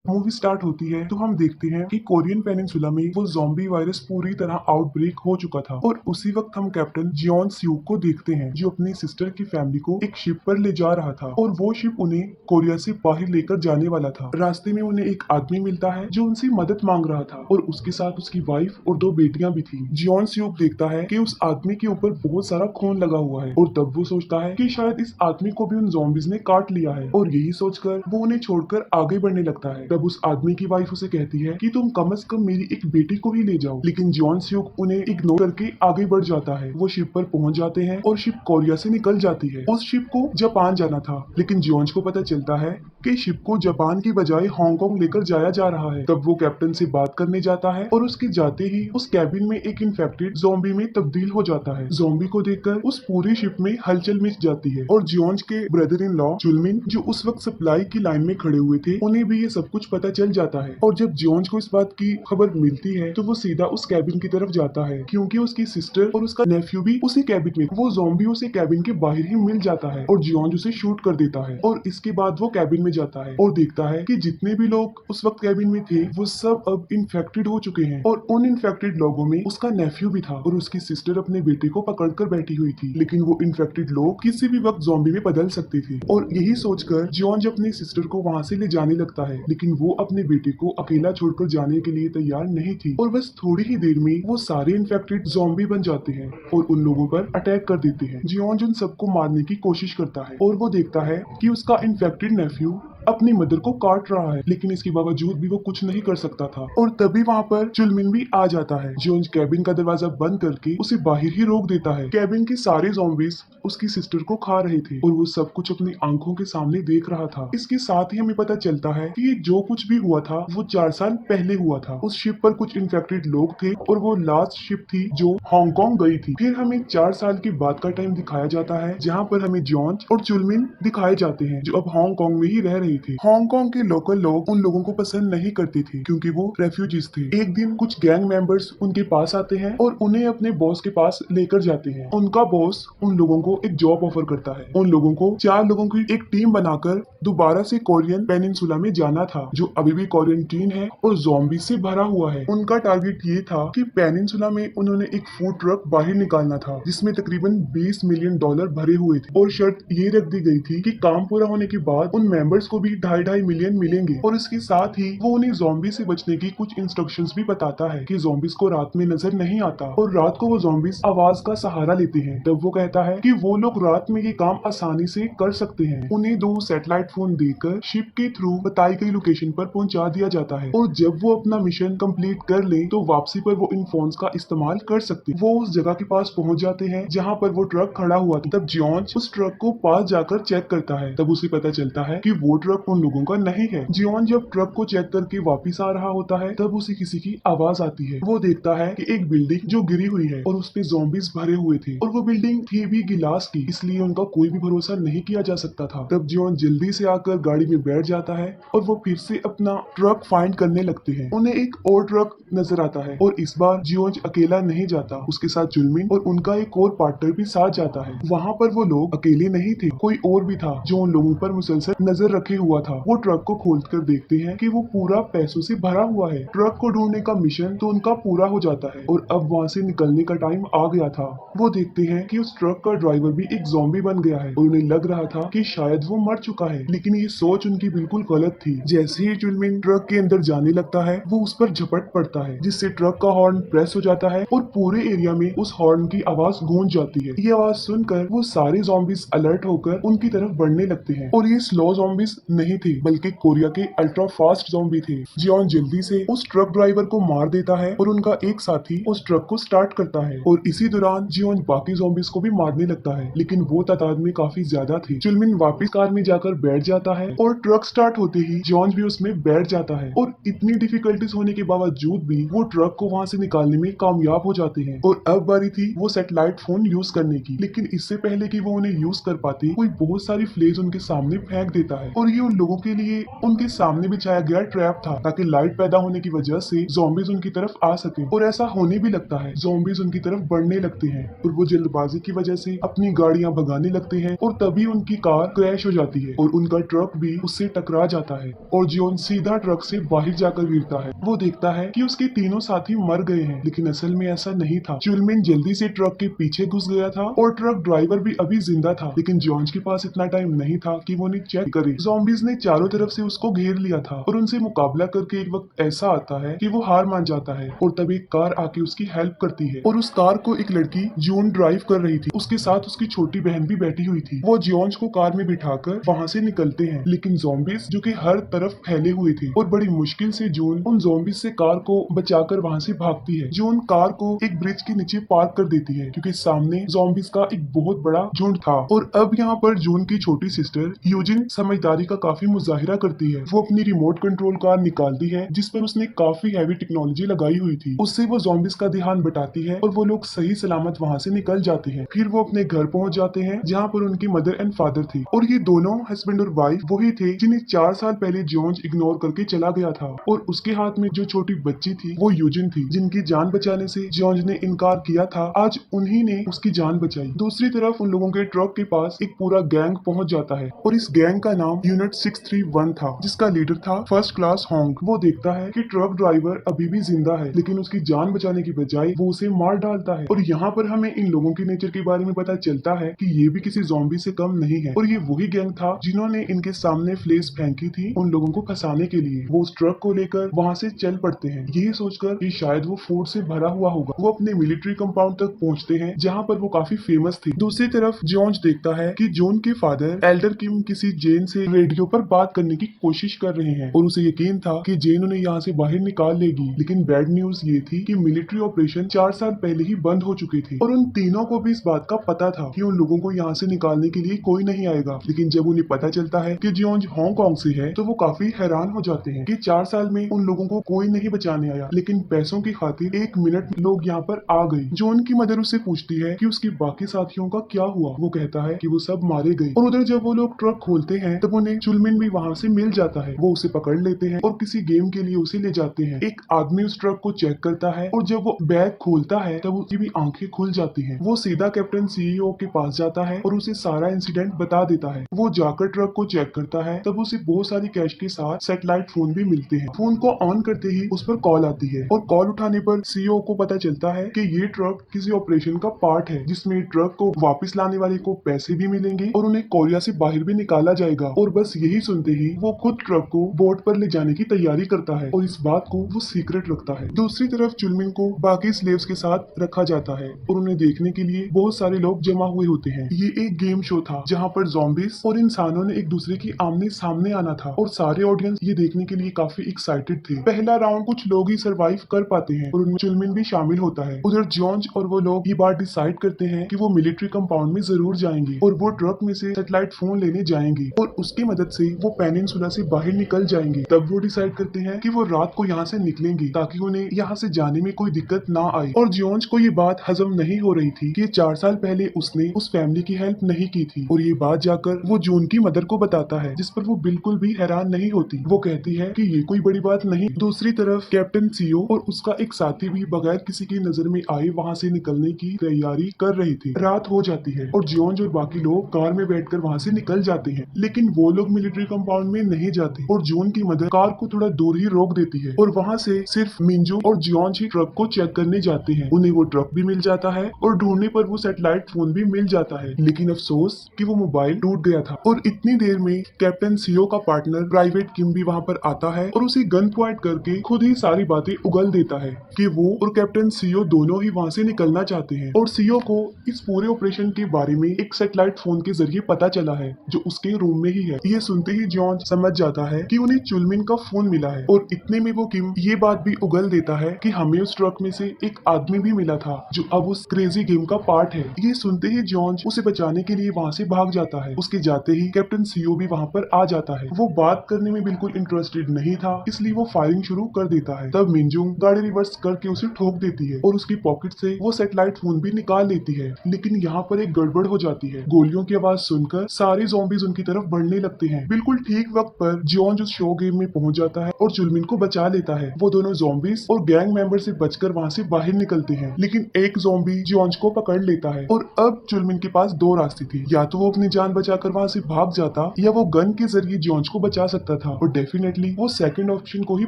Movie start होती है तो हम देखते हैं कि कोरियन पेनिनसुला में वो ज़ॉम्बी वायरस पूरी तरह आउटब्रेक हो चुका था और उसी वक्त हम कैप्टन जियोन स्यूक को देखते हैं जो अपनी सिस्टर की फैमिली को एक शिप पर ले जा रहा था और वो शिप उन्हें कोरिया से बाहर लेकर जाने वाला था। रास्ते में उन्हें एक आदमी मिलता है जो उनसे मदद मांग रहा था और उसके साथ उसकी वाइफ और दो बेटियां भी थी। जियोन स्यूक देखता है कि उस आदमी के ऊपर बहुत सारा खून लगा हुआ है और तब वो सोचता है कि शायद इस आदमी को भी उन ज़ॉम्बीज ने काट लिया है और यही सोचकर वो उन्हें छोड़कर आगे बढ़ने लगता है। तब उस आदमी की वाइफ उसे कहती है कि तुम कम से कम मेरी एक बेटी को ही ले जाओ, लेकिन जॉन स्यूक उन्हें इग्नोर करके आगे बढ़ जाता है। वो शिप पर पहुंच जाते हैं और शिप कोरिया से निकल जाती है। उस शिप को जापान जाना था, लेकिन जॉन्स को पता चलता है कि शिप को जापान की बजाय हांगकांग लेकर जाया जा रहा है। तब वो कैप्टन से बात करने जाता है और उसके जाते ही उस कैबिन में एक इन्फेक्टेड ज़ॉम्बी में तब्दील हो जाता है। ज़ॉम्बी को देखकर उस पूरी शिप में हलचल मच जाती है और जियोन्स के ब्रदर इन लॉ जुलमिन जो उस वक्त सप्लाई की लाइन में खड़े हुए थे उन्हें भी ये सब कुछ पता चल जाता है। और जब जियोन्स को इस बात की खबर मिलती है तो वो सीधा उस कैबिन की तरफ जाता है क्योंकि उसकी सिस्टर और उसका नेफ्यू भी उसी कैबिन में। वो ज़ॉम्बी उसे कैबिन के बाहर ही मिल जाता है और जियोन्स उसे शूट कर देता है और इसके बाद वो कैबिन में जाता है और देखता है कि जितने भी लोग उस वक्त कैबिन में थे वो सब अब इन्फेक्टेड हो चुके हैं और उन इन्फेक्टेड लोगों में उसका नेफ्यू भी था और उसकी सिस्टर अपने बेटे को पकड़कर बैठी हुई थी। लेकिन वो इन्फेक्टेड लोग किसी भी वक्त ज़ॉम्बी में बदल सकते थे और यही सोचकर जॉन अपनी सिस्टर को वहां से ले जाने लगता है, लेकिन वो अपने बेटे को अकेला छोड़कर जाने के लिए तैयार नहीं थी और बस थोड़ी ही देर में वो सारे इन्फेक्टेड ज़ॉम्बी बन जाते हैं और उन लोगों पर अटैक कर देते हैं। जियोन उन सबको मारने की कोशिश करता है और वो देखता है कि उसका इन्फेक्टेड नेफ्यू अपनी मदर को काट रहा है, लेकिन इसके बावजूद भी वो कुछ नहीं कर सकता था। और तभी वहाँ पर चुलमिन भी आ जाता है जो कैबिन का दरवाजा बंद करके उसे बाहर ही रोक देता है। कैबिन के सारे ज़ॉम्बीज उसकी सिस्टर को खा रहे थे और वो सब कुछ अपनी आंखों के सामने देख रहा था। इसके साथ ही हमें पता चलता है कि ये जो कुछ भी हुआ था वो 4 साल पहले हुआ था। उस शिप पर कुछ इन्फेक्टेड लोग थे और वो लास्ट शिप थी जो हांगकांग गई थी। फिर हमें 4 साल के बाद का टाइम दिखाया जाता है जहाँ पर हमें जॉन और चुलमिन दिखाए जाते हैं जो अब हांगकांग में ही रह रहे थे। हांगकांग के लोकल लोग उन लोगों को पसंद नहीं करते थे क्योंकि वो रेफ्यूजीज थे। एक दिन कुछ गैंग मेंबर्स उनके पास आते हैं और उन्हें अपने बॉस के पास लेकर जाते हैं। उनका बॉस उन लोगों को एक जॉब ऑफर करता है। उन लोगों को 4 लोगों की एक टीम बनाकर दोबारा से कोरियन पेनिनसुला में जाना था जो अभी भी क्वारंटीन है और ज़ॉम्बी से भरा हुआ है। उनका टारगेट ये था कि पेनिनसुला में उन्होंने एक फूड ट्रक बाहर निकालना था जिसमें तकरीबन $20 मिलियन भरे हुए थे और शर्त ये रख दी गई थी कि काम पूरा होने के बाद उन मेंबर्स को भी 2.5 मिलियन मिलेंगे। और इसके साथ ही वो उन्हें ज़ॉम्बी से बचने की कुछ इंस्ट्रक्शंस भी बताता है कि ज़ॉम्बीज को रात में नजर नहीं आता और रात को वो ज़ॉम्बीज आवाज का सहारा लेते हैं। तब वो कहता है कि वो लोग रात में ये काम आसानी से कर सकते हैं। उन्हें 2 सैटेलाइट फोन देकर शिप के थ्रू बताई गई लोकेशन पर पहुंचा दिया जाता है और जब वो अपना मिशन कंप्लीट कर ले तो वापसी पर वो इन फोन्स का इस्तेमाल कर सकते। वो उस जगह के पास पहुंच जाते हैं जहाँ पर वो ट्रक खड़ा हुआ था। तब जॉन उस ट्रक को पास जाकर चेक करता है। तब उसे पता चलता है कि वो ट्रक उन लोगों का नहीं है। जियोन जब ट्रक को चेक करके वापस आ रहा होता है तब उसे किसी की आवाज आती है। वो देखता है कि एक बिल्डिंग जो गिरी हुई है और उसपे ज़ॉम्बीज भरे हुए थे और वो बिल्डिंग थी भी गिलास की, इसलिए उनका कोई भी भरोसा नहीं किया जा सकता था। तब जियोन जल्दी से आकर गाड़ी में बैठ जाता है और वो फिर से अपना ट्रक फाइंड करने लगते हैं। उन्हें एक और ट्रक नजर आता है और इस बार जियोन अकेला नहीं जाता, उसके साथ जुलमिन और उनका एक और पार्टनर भी साथ जाता है। वहाँ पर वो लोग अकेले नहीं थे, कोई और भी था जो उन लोगों पर मुसलसल नजर रखे हुआ था। वो ट्रक को खोलकर देखते हैं कि वो पूरा पैसों से भरा हुआ है। ट्रक को ढूंढने का मिशन तो उनका पूरा हो जाता है और अब वहाँ से निकलने का टाइम आ गया था। वो देखते हैं कि उस ट्रक का ड्राइवर भी एक ज़ॉम्बी बन गया है और उन्हें लग रहा था कि शायद वो मर चुका है, लेकिन ये सोच उनकी बिल्कुल गलत थी। जैसे ही जुलमिन ट्रक के अंदर जाने लगता है वो उस पर झपट पड़ता है जिससे ट्रक का हॉर्न प्रेस हो जाता है और पूरे एरिया में उस हॉर्न की आवाज गूंज जाती है। ये आवाज सुनकर वो सारे ज़ॉम्बीज अलर्ट होकर उनकी तरफ बढ़ने लगते हैं और ये स्लो ज़ॉम्बीज नहीं थे बल्कि कोरिया के अल्ट्रा फास्ट ज़ॉम्बी थे। जियोन जल्दी से उस ट्रक ड्राइवर को मार देता है और उनका एक साथी उस ट्रक को स्टार्ट करता है और इसी दौरान जियोन बाकी ज़ॉम्बीज को भी मारने लगता है, लेकिन वो तादाद में काफी ज्यादा थे। चुलमिन वापस कार में जाकर बैठ जाता है और ट्रक स्टार्ट होते ही जॉन भी उसमें बैठ जाता है और इतनी डिफिकल्टीज होने के बावजूद भी वो ट्रक को वहाँ से निकालने में कामयाब हो जाते हैं। और अब बारी थी वो सैटेलाइट फोन यूज करने की, लेकिन इससे पहले कि वो उन्हें यूज कर पाते कोई बहुत सारी फ्लेज उनके सामने फेंक देता है और ये उन लोगों के लिए उनके सामने बिछाया गया ट्रैप था ताकि लाइट पैदा होने की वजह से ज़ॉम्बीज उनकी तरफ आ सके। और ऐसा होने भी लगता है, ज़ॉम्बीज उनकी तरफ बढ़ने लगते हैं और वो जल्दबाजी की वजह से अपनी गाड़ियां भगाने लगते हैं और तभी उनकी कार क्रैश हो जाती है और उनका ट्रक भी उससे टकरा जाता है और जॉन सीधा ट्रक से बाहर जाकर गिरता है। वो देखता है कि उसके तीनों साथी मर गए हैं, लेकिन असल में ऐसा नहीं था। चुलमिन जल्दी से ट्रक के पीछे घुस गया था और ट्रक ड्राइवर भी अभी जिंदा था, लेकिन जॉर्ज के पास इतना टाइम नहीं था कि वो उन्हें चेक करे। ज़ॉम्बीज ने चारों तरफ से उसको घेर लिया था और उनसे मुकाबला करके एक वक्त ऐसा आता है कि वो हार मान जाता है और तब एक कार आके उसकी हेल्प करती है और उस कार को एक लड़की जून ड्राइव कर रही थी। उसके साथ उसकी छोटी बहन भी बैठी हुई थी। वो जॉर्ज को कार में बिठाकर वहाँ से निकलते हैं, लेकिन ज़ॉम्बीज जो कि हर तरफ फैले हुए थे और बड़ी मुश्किल से जून उन ज़ॉम्बीज से कार को बचाकर वहाँ से भागती है। जून कार को एक ब्रिज के नीचे पार्क कर देती है क्योंकि सामने ज़ॉम्बीज का एक बहुत बड़ा झुंड था। और अब यहाँ पर जून की छोटी सिस्टर यूजिन समझदारी का काफी मुजाहिरा करती है। वो अपनी रिमोट कंट्रोल कार निकालती है जिस पर उसने काफी हैवी टेक्नोलॉजी लगाई हुई थी। उससे वो ज़ॉम्बीज का ध्यान बटाती है और वो लोग सही सलामत वहाँ से निकल जाते हैं। फिर वो अपने घर पहुंच जाते हैं जहाँ पर उनकी मदर एंड फादर थी और ये दोनों हस्बैंड और वाइफ वही थे जिन्हें 4 साल पहले जॉर्ज इग्नोर करके चला गया था। और उसके हाथ में जो छोटी बच्ची थी वो यूजिन थी जिनकी जान बचाने से जॉर्ज ने इनकार किया था। आज उन्हीं ने उसकी जान बचाई। दूसरी तरफ उन लोगों के ट्रक के पास एक पूरा गैंग पहुंच जाता है और इस गैंग का नाम यूनिट 631 था जिसका लीडर था फर्स्ट क्लास होंग। वो देखता है कि ट्रक ड्राइवर अभी भी जिंदा है, लेकिन उसकी जान बचाने की बजाय वो उसे मार डालता है। और यहाँ पर हमें इन लोगों के नेचर के बारे में पता चलता है कि ये भी किसी ज़ॉम्बी से कम नहीं है और ये वही गैंग था जिन्होंने इनके सामने फ्लेस फेंकी थी उन लोगों को फंसाने के लिए। वो उस ट्रक को लेकर वहाँ से चल पड़ते हैं, ये सोचकर कि शायद वो फूड से भरा हुआ होगा। वो अपने मिलिट्री कंपाउंड तक पहुँचते हैं जहाँ पर वो काफी फेमस थी। दूसरी तरफ जॉर्ज देखता है कि जॉन के फादर एल्डर किम किसी जेन से रेडियो पर बात करने की कोशिश कर रहे हैं और उसे यकीन था कि जेन उन्हें यहाँ से बाहर निकाल लेगी। लेकिन बैड न्यूज ये थी कि मिलिट्री ऑपरेशन 4 साल पहले ही बंद हो चुके थे और उन तीनों को भी इस बात का पता था कि उन लोगों को यहाँ से निकालने के लिए कोई नहीं आएगा। लेकिन जब उन्हें पता चलता है कि जॉर्ज हांगकांग से है तो वो काफी हैरान हो जाते हैं कि 4 साल में उन लोगों को कोई नहीं बचाने आया, लेकिन पैसों की खातिर 1 मिनट लोग यहाँ पर आ गए। जॉन की मदर उससे पूछती है कि उसके बाकी साथियों का क्या हुआ। वो कहता है कि वो सब मारे गए। और उधर जब वो लोग ट्रक खोलते हैं तब उन्हें चुलमिन भी वहाँ से मिल जाता है। वो उसे पकड़ लेते हैं और किसी गेम के लिए उसे ले जाते हैं। एक आदमी उस ट्रक को चेक करता है और जब वो बैग खोलता है तब उसकी भी आंखें खुल जाती हैं। वो सीधा कैप्टन सीईओ के पास जाता है और उसे सारा इंसिडेंट बता देता है। वो जाकर ट्रक को चेक करता है तब उसे बहुत सारी कैश के साथ सैटेलाइट फोन भी मिलते हैं। फोन को ऑन करते ही उस पर कॉल आती है और कॉल उठाने पर सीईओ को पता चलता है कि ये ट्रक किसी ऑपरेशन का पार्ट है जिसमें ट्रक को वापस लाने वाले को पैसे भी मिलेंगे और उन्हें कोरिया से बाहर भी निकाला जाएगा। और बस यही सुनते ही वो खुद ट्रक को बोट पर ले जाने की तैयारी करता है और इस बात को वो सीक्रेट रखता है। दूसरी तरफ चुलमिन को बाकी स्लेव्स के साथ रखा जाता है और उन्हें देखने के लिए बहुत सारे लोग जमा हुए होते हैं। ये एक गेम शो था जहाँ पर ज़ॉम्बीज और इंसानों ने एक दूसरे की आमने सामने आना था और सारे ऑडियंस ये देखने के लिए काफी एक्साइटेड थे। पहला राउंड कुछ लोग ही सरवाइव कर पाते हैं और उनमें चुलमिन भी शामिल होता है। उधर जॉर्ज और वो लोग ये बात डिसाइड करते हैं कि वो मिलिट्री कंपाउंड में जरूर जाएंगे और वो ट्रक में से सैटेलाइट फोन लेने जाएंगे और उसकी मदद से वो पेनिनसुला से बाहर निकल जाएंगे। तब वो डिसाइड करते हैं कि वो रात को यहाँ से निकलेंगे ताकि उन्हें यहाँ से जाने में कोई दिक्कत ना आए। और जॉर्ज को ये बात हजम नहीं हो रही थी कि 4 साल पहले उसने उस फैमिली की हेल्प नहीं की थी और ये बात जाकर वो जून की मदर को बताता है, जिस पर वो बिल्कुल भी हैरान नहीं होती। वो कहती है कि ये कोई बड़ी बात नहीं। दूसरी तरफ कैप्टन सीओ और उसका एक साथी भी बगैर किसी की नजर में आए वहाँ से निकलने की तैयारी कर रहे थे। रात हो जाती है और जॉर्ज और बाकी लोग कार में बैठकर वहाँ से निकल जाते हैं, लेकिन वो लोग मिलिट्री कंपाउंड में नहीं जाते और जून की मदर कार को थोड़ा दूर ही रोक देती है और वहाँ से सिर्फ मिंजू और जॉर्ज ही ट्रक को चेक करने जाते हैं। उन्हें वो ट्रक भी मिल जाता है और ढूंढने पर वो सैटेलाइट फोन भी मिल जाता है, लेकिन अफसोस कि वो मोबाइल टूट गया था। और इतनी देर में कैप्टन सीओ का पार्टनर प्राइवेट किम भी वहाँ पर आता है और उसे गन पॉइंट करके खुद ही सारी बातें उगल देता है कि वो और कैप्टन सीओ दोनों ही वहाँ से निकलना चाहते हैं। और सीओ को इस पूरे ऑपरेशन के बारे में एक सैटेलाइट फोन के जरिए पता चला है जो उसके रूम में ही है। ये सुनते ही जॉर्ज समझ जाता है कि उन्हें चुलमिन का फोन मिला है और इतने में वो किम ये बात भी उगल देता है कि हमें उस ट्रक में से एक आदमी भी मिला था जो अब उस क्रेजी गेम का पार्ट है। ये सुनते ही जॉर्ज उसे बचाने के लिए वहाँ से भाग जाता है। उसके जाते ही कैप्टन सीओ भी वहाँ पर आ जाता है। वो बात करने में बिल्कुल इंटरेस्टेड नहीं था, इसलिए वो फायरिंग शुरू कर देता है। तब मिंजुंग गाड़ी रिवर्स करके उसे ठोक देती है और उसकी पॉकेट से वो सैटेलाइट फोन भी निकाल लेती है। लेकिन यहाँ पर एक गड़बड़ हो जाती है। गोलियों की आवाज सुनकर सारे ज़ॉम्बीज उनकी तरफ बढ़ने लगते होते हैं। बिल्कुल ठीक वक्त पर जियोन उस शो गेम में पहुंच जाता है और जुलमिन को बचा लेता है। वो दोनों ज़ॉम्बीज और गैंग मेंबर से बचकर वहां से बाहर निकलते हैं, लेकिन एक ज़ॉम्बी जियोन को पकड़ लेता है और अब जुलमिन के पास दो रास्ते थे, या तो वो अपनी जान बचाकर वहां से भाग जाता या वो गन के जरिए जियोन को बचा सकता था, और डेफिनेटली वो सेकंड ऑप्शन को ही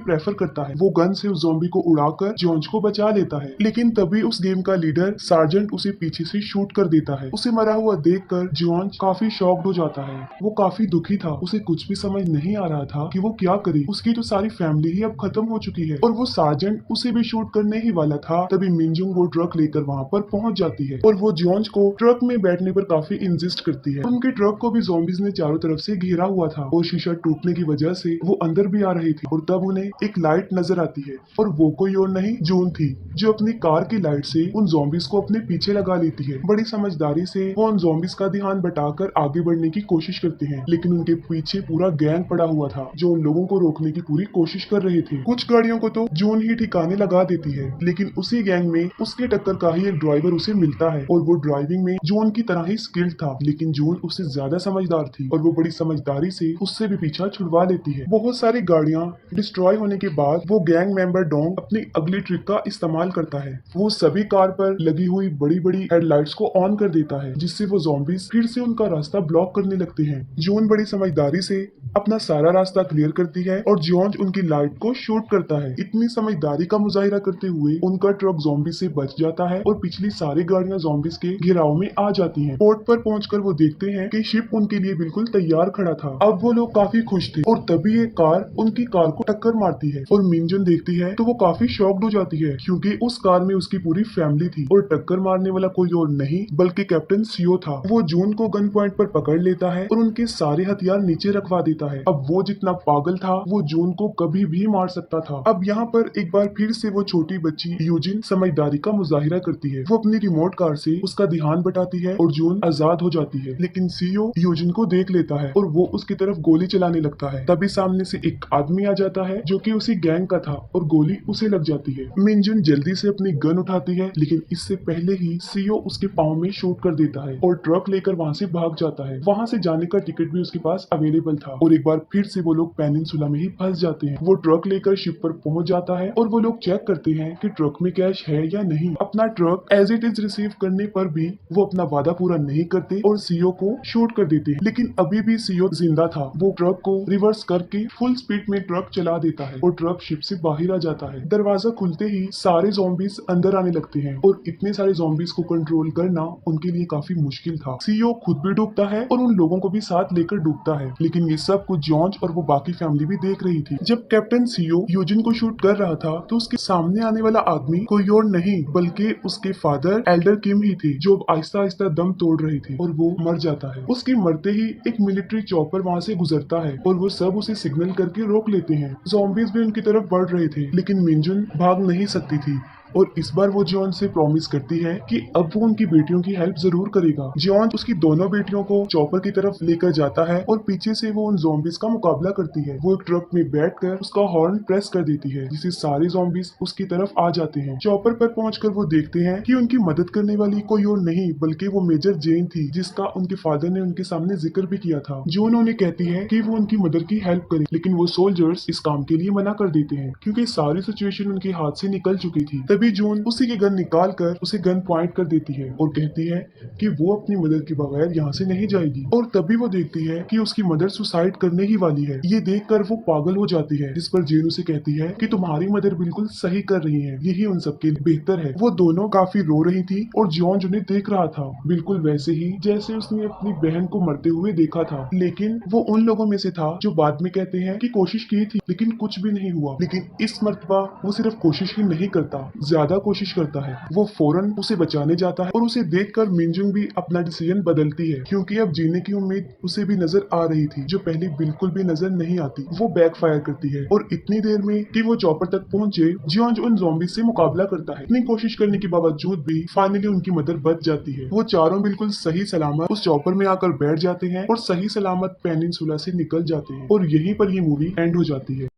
प्रेफर करता है। वो गन से उस ज़ॉम्बी को उड़ाकर जियोन को बचा लेता है, लेकिन तभी उस गेम का लीडर सार्जेंट उसे पीछे से शूट कर देता है। उसे मरा हुआ देखकर जियोन काफी शॉक्ड हो जाता है। वो काफी दुखी था, उसे कुछ भी समझ नहीं आ रहा था कि वो क्या करे। उसकी तो सारी फैमिली ही अब खत्म हो चुकी है और वो सार्जेंट उसे भी शूट करने ही वाला था। तभी मिनजुंग वो ट्रक लेकर वहाँ पर पहुंच जाती है और वो जियोन को ट्रक में बैठने पर काफी इंसिस्ट करती है। उनके ट्रक को भी ज़ॉम्बीज ने चारों तरफ से घेरा हुआ था और शीशा टूटने की वजह से वो अंदर भी आ रही थी, और तब उन्हें एक लाइट नजर आती है और वो कोई और नहीं जून थी, जो अपनी कार की लाइट से उन ज़ॉम्बीज को अपने पीछे लगा लेती है। बड़ी समझदारी से वो उन ज़ॉम्बीज का ध्यान बटाकर आगे बढ़ने की कोशिश करते हैं, लेकिन उनके पीछे पूरा गैंग पड़ा हुआ था जो उन लोगों को रोकने की पूरी कोशिश कर रहे थे। कुछ गाड़ियों को तो जून ही ठिकाने लगा देती है, लेकिन उसी गैंग में उसके टक्कर का ही एक ड्राइवर उसे मिलता है और वो ड्राइविंग में जून की तरह ही स्किल्ड था, लेकिन जून उससे ज्यादा समझदार थी और वो बड़ी समझदारी से उससे भी पीछा छुड़वा लेती है। बहुत सारी गाड़ियां डिस्ट्रॉय होने के बाद वो गैंग मेंबर डोंग अपनी अगली ट्रिक का इस्तेमाल करता है। वो सभी कार पर लगी हुई बड़ी बड़ी हेडलाइट्स को ऑन कर देता है, जिससे वो ज़ॉम्बीज फिर से उनका रास्ता ब्लॉक करने लगते हैं। जून बड़ी समझदारी से अपना सारा रास्ता क्लियर करती है और जियोन उनकी लाइट को शूट करता है। इतनी समझदारी का मुजाहिरा करते हुए उनका ट्रक ज़ॉम्बी से बच जाता है और पिछली सारी गाड़ियां ज़ॉम्बीज के घेराव में आ जाती हैं। पोर्ट पर पहुंचकर वो देखते हैं कि शिप उनके लिए बिल्कुल तैयार खड़ा था। अब वो लोग काफी खुश थे और तभी एक कार उनकी कार को टक्कर मारती है और मिनजुन देखती है तो वो काफी शॉक्ड हो जाती है, क्योंकि उस कार में उसकी पूरी फैमिली थी और टक्कर मारने वाला कोई और नहीं बल्कि कैप्टन सीओ था। वो जून को गन पॉइंट पर पकड़ लेता है और उनके सारे हथियार नीचे रखवा देता है। अब वो जितना पागल था वो जून को कभी भी मार सकता था। अब यहाँ पर एक बार फिर से वो छोटी बच्ची यूजिन समझदारी का मुजाहिरा करती है। वो अपनी रिमोट कार से उसका ध्यान बटाती है और जून आजाद हो जाती है, लेकिन सीओ यूजिन को देख लेता है और वो उसकी तरफ गोली चलाने लगता है। तभी सामने से एक आदमी आ जाता है जो कि उसी गैंग का था और गोली उसे लग जाती है। मिनजुन जल्दी से अपनी गन उठाती है, लेकिन इससे पहले ही सीओ उसके पाँव में शूट कर देता है और ट्रक लेकर वहाँ से भाग जाता है। वहाँ से जाने का टिकट भी उसके पास अवेलेबल था और एक बार फिर से वो लोग पेनिनसुला में ही फंस जाते हैं। वो ट्रक लेकर शिप पर पहुंच जाता है और वो लोग चेक करते हैं कि ट्रक में कैश है या नहीं। अपना truck as it is receive करने पर भी वो अपना वादा पूरा नहीं करते और सीओ को शूट कर देते हैं, लेकिन अभी भी सीओ जिंदा था। वो ट्रक को रिवर्स करके फुल स्पीड में ट्रक चला देता है और ट्रक शिप से बाहर आ जाता है। दरवाजा खुलते ही सारे ज़ॉम्बीज अंदर आने लगते हैं और इतने सारे ज़ॉम्बीज को कंट्रोल करना उनके लिए काफी मुश्किल था। सीओ खुद भी डूबता है और उन लोगों को भी साथ लेकर डूबता है, लेकिन ये सब कुछ जॉर्ज और वो बाकी फैमिली भी देख रही थी। जब कैप्टन सीओ यूजिन को शूट कर रहा था तो उसके सामने आने वाला आदमी कोई और नहीं बल्कि उसके फादर एल्डर किम ही थे, जो आहिस्ता आहिस्ता दम तोड़ रही थी और वो मर जाता है। उसके मरते ही एक मिलिट्री चॉपर वहाँ से गुजरता है और वो सब उसे सिग्नल करके रोक लेते हैं। ज़ॉम्बीज भी उनकी तरफ बढ़ रहे थे, लेकिन मिनजुन भाग नहीं सकती थी और इस बार वो जॉन से प्रॉमिस करती है कि अब वो उनकी बेटियों की हेल्प जरूर करेगा। जॉन उसकी दोनों बेटियों को चॉपर की तरफ लेकर जाता है और पीछे से वो उन ज़ॉम्बीज का मुकाबला करती है। वो एक ट्रक में बैठकर उसका हॉर्न प्रेस कर देती है, जिससे सारे ज़ॉम्बीज उसकी तरफ आ जाते हैं। चॉपर पर पहुंचकर वो देखते हैं कि उनकी मदद करने वाली कोई और नहीं बल्कि वो मेजर जेन थी, जिसका उनके फादर ने उनके सामने जिक्र भी किया था। जॉन उन्हें कहती है कि वो उनकी मदर की हेल्प करे, लेकिन वो सोल्जर्स इस काम के लिए मना कर देते हैं क्योंकि सारी सिचुएशन उनके हाथ से निकल चुकी थी। तभी जून उसी की गन निकाल कर उसे गन पॉइंट कर देती है और कहती है कि वो अपनी मदर के बगैर यहाँ से नहीं जाएगी। और तभी वो देखती है कि उसकी मदर सुसाइड करने ही वाली है। ये देखकर वो पागल हो जाती है, जिस पर जेन उसे कहती है कि तुम्हारी मदर बिल्कुल सही कर रही है, यही उन सबके लिए बेहतर है। वो दोनों काफी रो रही थी और जॉन उन्हें देख रहा था, बिल्कुल वैसे ही जैसे उसने अपनी बहन को मरते हुए देखा था। लेकिन वो उन लोगों में से था जो बाद में कहते हैं कि कोशिश की थी लेकिन कुछ भी नहीं हुआ। लेकिन इस मर्तबा वो सिर्फ कोशिश ही नहीं करता, ज्यादा कोशिश करता है। वो फौरन उसे बचाने जाता है और उसे देखकर मिनजुंग भी अपना डिसीजन बदलती है, क्योंकि अब जीने की उम्मीद उसे भी नजर आ रही थी जो पहले बिल्कुल भी नजर नहीं आती। वो बैकफायर करती है और इतनी देर में कि वो चॉपर तक पहुंचे, जियोंज उन ज़ॉम्बीज से मुकाबला करता है। इतनी कोशिश करने के बावजूद भी फाइनली उनकी मदर बच जाती है। वो चारों बिल्कुल सही सलामत उस चॉपर में आकर बैठ जाते हैं और सही सलामत पेनिनसुला से निकल जाते हैं और यहीं पर ये मूवी एंड हो जाती है।